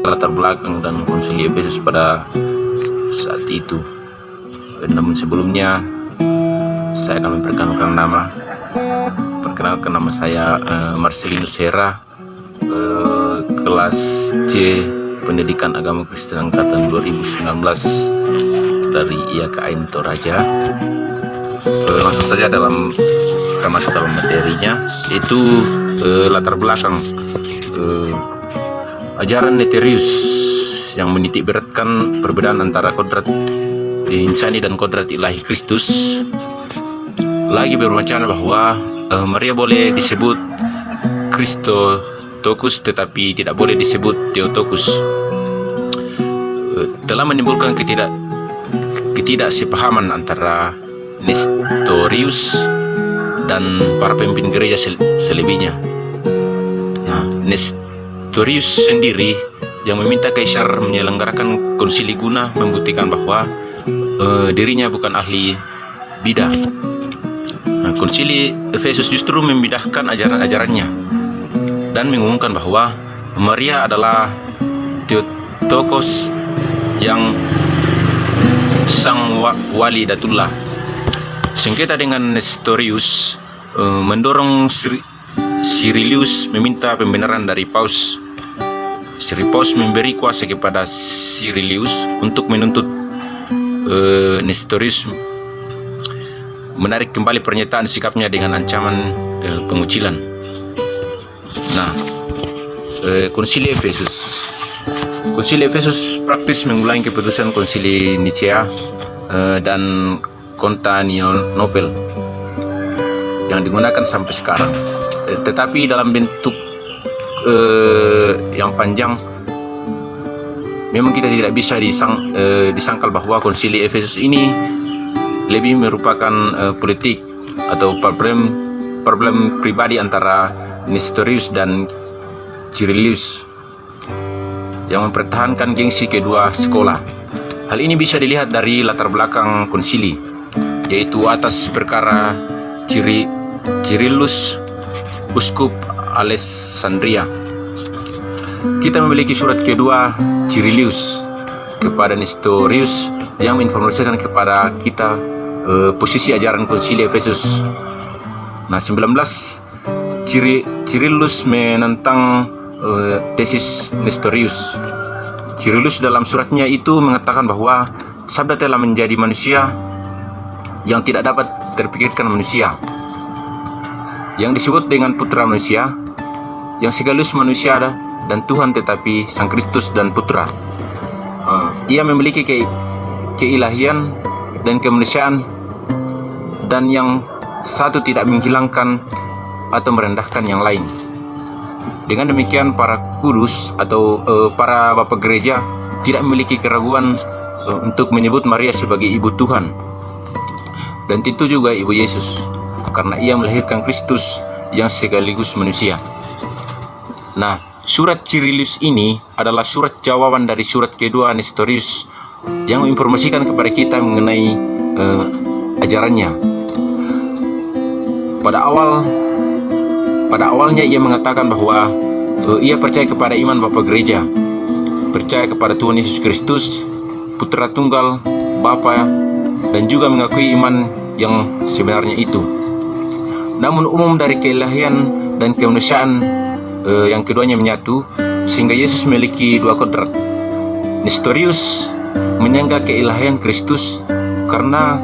latar belakang dan konsili Efesus pada saat itu. Namun sebelumnya saya akan memperkenalkan nama. Perkenalkan, nama saya Marcelinus Hera, kelas C Pendidikan Agama Kristen angkatan 2019 dari IAKN Toraja. Langsung saja masuk dalam materinya, yaitu latar belakang ajaran Neterius yang menitik beratkan perbedaan antara kodrat insani dan kodrat ilahi Kristus. Lagi berwacana bahwa Maria boleh disebut Christotokos tetapi tidak boleh disebut Theotokos. Telah menimbulkan ketidaksepahaman antara Nestorius dan para pemimpin gereja selebihnya. Nah, Nestorius sendiri yang meminta kaisar menyelenggarakan konsili guna membuktikan bahwa dirinya bukan ahli bidah. Nah, konsili Efesus justru membidahkan ajaran-ajarannya dan mengumumkan bahwa Maria adalah Theotokos yang sang walidatullah. Sengketa dengan Nestorius mendorong Cyrilius meminta pembenaran dari Paus. Paus memberi kuasa kepada Cyrilius untuk menuntut Nestorius menarik kembali pernyataan sikapnya dengan ancaman pengucilan. Nah, konsili Efesus. Konsili Efesus praktis mengulangi keputusan konsili Nicea dan Konstantinopel yang digunakan sampai sekarang, tetapi dalam bentuk yang panjang. Memang kita tidak bisa disangkal bahwa konsili Efesus ini lebih merupakan politik atau problem pribadi antara Nestorius dan Cyrilius yang mempertahankan gengsi kedua sekolah. Hal ini bisa dilihat dari latar belakang konsili, yaitu atas perkara Cyrillus, uskup Alexandria. Kita memiliki surat kedua Cyrilius kepada Nestorius yang menginformasikan kepada kita posisi ajaran konsili Efesus. Nah, 19 Cyrillus menentang tesis Nestorius. Cyrillus dalam suratnya itu mengatakan bahwa sabda telah menjadi manusia yang tidak dapat terpikirkan manusia, yang disebut dengan putra manusia, yang sekaligus manusia dan Tuhan tetapi Sang Kristus dan Putra. Ia memiliki keilahian dan kemanusiaan, dan yang satu tidak menghilangkan atau merendahkan yang lain. Dengan demikian para kudus atau para bapak gereja tidak memiliki keraguan untuk menyebut Maria sebagai ibu Tuhan, dan tentu juga ibu Yesus, karena ia melahirkan Kristus yang sekaligus manusia. Nah, surat Cyrilius ini adalah surat jawaban dari surat kedua Nestorius yang menginformasikan kepada kita mengenai ajarannya. Pada awalnya ia mengatakan bahwa ia percaya kepada iman Bapa Gereja, percaya kepada Tuhan Yesus Kristus, Putra Tunggal Bapa, dan juga mengakui iman yang sebenarnya itu. Namun umum dari keilahian dan kemanusiaan yang keduanya menyatu, sehingga Yesus memiliki dua kodrat. Nestorius menyangka keilahian Kristus karena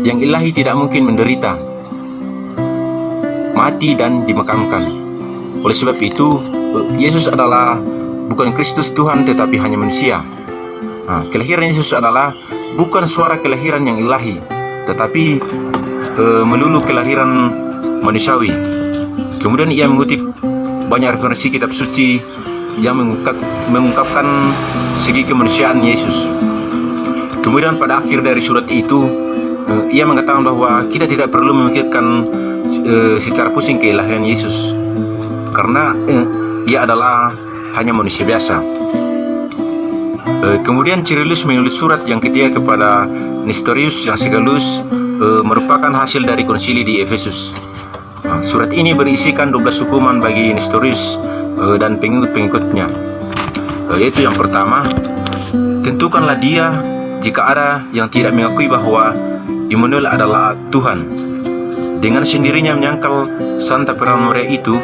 yang ilahi tidak mungkin menderita, mati dan dimakamkan. Oleh sebab itu, Yesus adalah bukan Kristus Tuhan tetapi hanya manusia. Nah, kelahiran Yesus adalah bukan suara kelahiran yang ilahi, tetapi melulu kelahiran manusiawi. Kemudian ia mengutip banyak referensi kitab suci yang mengungkapkan segi kemanusiaan Yesus. Kemudian pada akhir dari surat itu, ia mengatakan bahwa kita tidak perlu memikirkan secara pusing keilahian Yesus, karena ia adalah hanya manusia biasa. Kemudian Cyrilius menulis surat yang ketiga kepada Nestorius yang sekaligus merupakan hasil dari konsili di Efesus. Surat ini berisikan 12 hukuman bagi Nestorius dan pengikut-pengikutnya. Yaitu yang pertama, tentukanlah dia jika ada yang tidak mengakui bahwa Immanuel adalah Tuhan. Dengan sendirinya menyangkal Santa Perawan Maria itu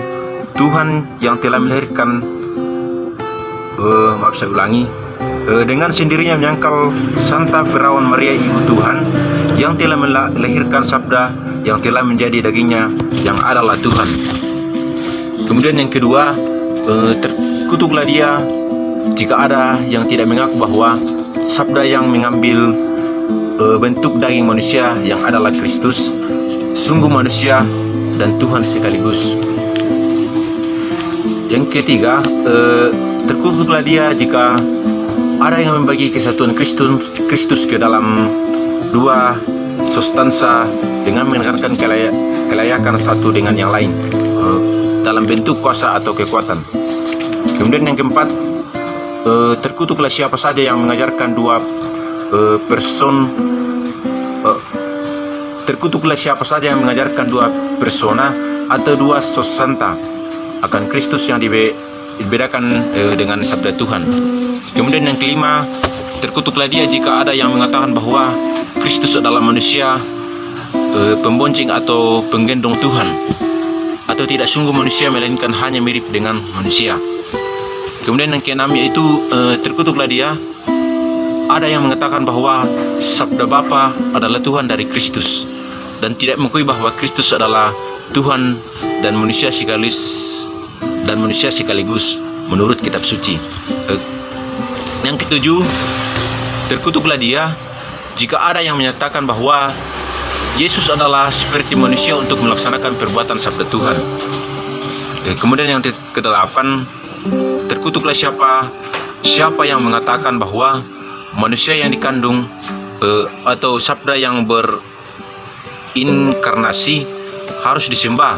Tuhan yang telah melahirkan dengan sendirinya menyangkal Santa Perawan Maria Ibu Tuhan yang telah melahirkan Sabda yang telah menjadi dagingnya yang adalah Tuhan. Kemudian yang kedua, terkutuklah dia jika ada yang tidak mengaku bahwa Sabda yang mengambil bentuk daging manusia yang adalah Kristus sungguh manusia dan Tuhan sekaligus. Yang ketiga, terkutuklah dia jika ada yang membagi kesatuan Kristus ke dalam dua substansa dengan menekankan kelayakan satu dengan yang lain dalam bentuk kuasa atau kekuatan. Kemudian yang keempat, terkutuklah siapa saja yang mengajarkan dua persona atau dua substansa akan Kristus yang dibedakan dengan sabda Tuhan. Kemudian yang kelima, terkutuklah dia jika ada yang mengatakan bahwa Kristus adalah manusia, pembonceng atau penggendong Tuhan, atau tidak sungguh manusia melainkan hanya mirip dengan manusia. Kemudian yang keenam yaitu terkutuklah dia ada yang mengatakan bahwa sabda Bapa adalah Tuhan dari Kristus dan tidak mengakui bahwa Kristus adalah Tuhan dan manusia sekaligus menurut kitab suci. Yang ketujuh, terkutuklah dia jika ada yang menyatakan bahwa Yesus adalah seperti manusia untuk melaksanakan perbuatan sabda Tuhan. Kemudian yang kedelapan, terkutuklah siapa yang mengatakan bahwa manusia yang dikandung atau sabda yang berinkarnasi harus disembah,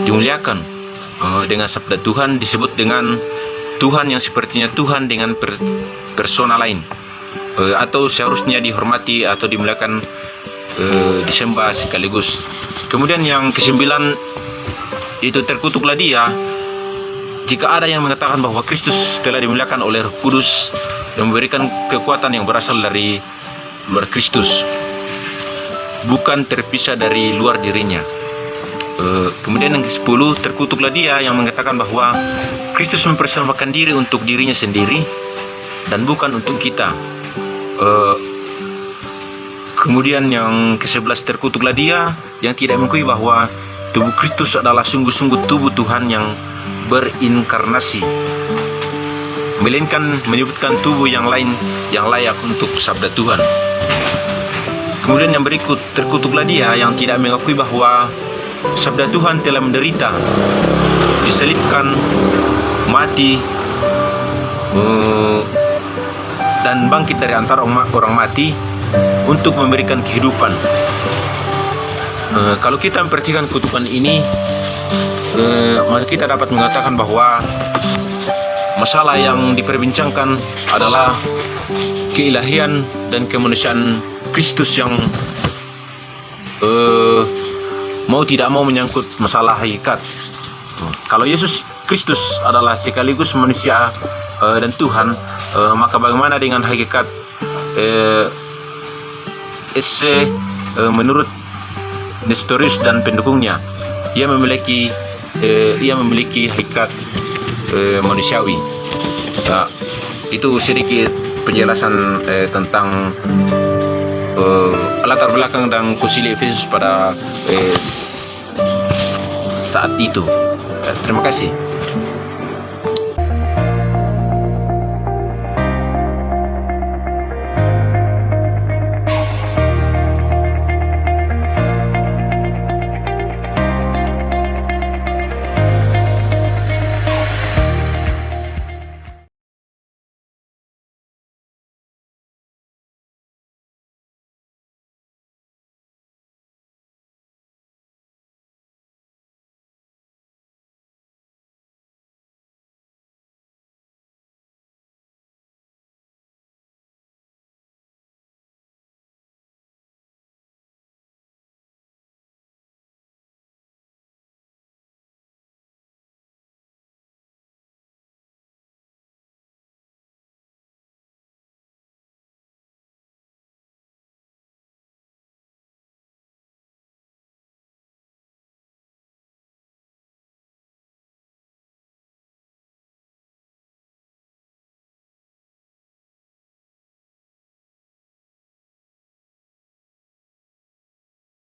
dimuliakan dengan sabda Tuhan, disebut dengan Tuhan yang sepertinya Tuhan dengan persona lain, atau seharusnya dihormati atau dimuliakan, disembah sekaligus. Kemudian yang kesembilan itu terkutuklah dia jika ada yang mengatakan bahwa Kristus telah dimuliakan oleh Roh Kudus yang memberikan kekuatan yang berasal dari luar Kristus, bukan terpisah dari luar dirinya. Kemudian yang ke-10, terkutuklah dia yang mengatakan bahwa Kristus mempersembahkan diri untuk dirinya sendiri dan bukan untuk kita. Kemudian yang ke-11, terkutuklah dia yang tidak mengakui bahwa tubuh Kristus adalah sungguh-sungguh tubuh Tuhan yang berinkarnasi, melainkan menyebutkan tubuh yang lain yang layak untuk sabda Tuhan. Kemudian yang berikut, terkutuklah dia yang tidak mengakui bahwa sabda Tuhan telah menderita, disalibkan, mati, dan bangkit dari antara orang mati untuk memberikan kehidupan. Kalau kita memperhatikan kutukan ini, maka kita dapat mengatakan bahwa masalah yang diperbincangkan adalah keilahian dan kemanusiaan Kristus yang mau tidak mau menyangkut masalah hakikat. Kalau Yesus Kristus adalah sekaligus manusia dan Tuhan, maka bagaimana dengan hakikat menurut Nestorius dan pendukungnya? Ia memiliki hakikat manusiawi. Itu sedikit penjelasan tentang latar belakang dan konsili Efesus pada saat itu. Terima kasih.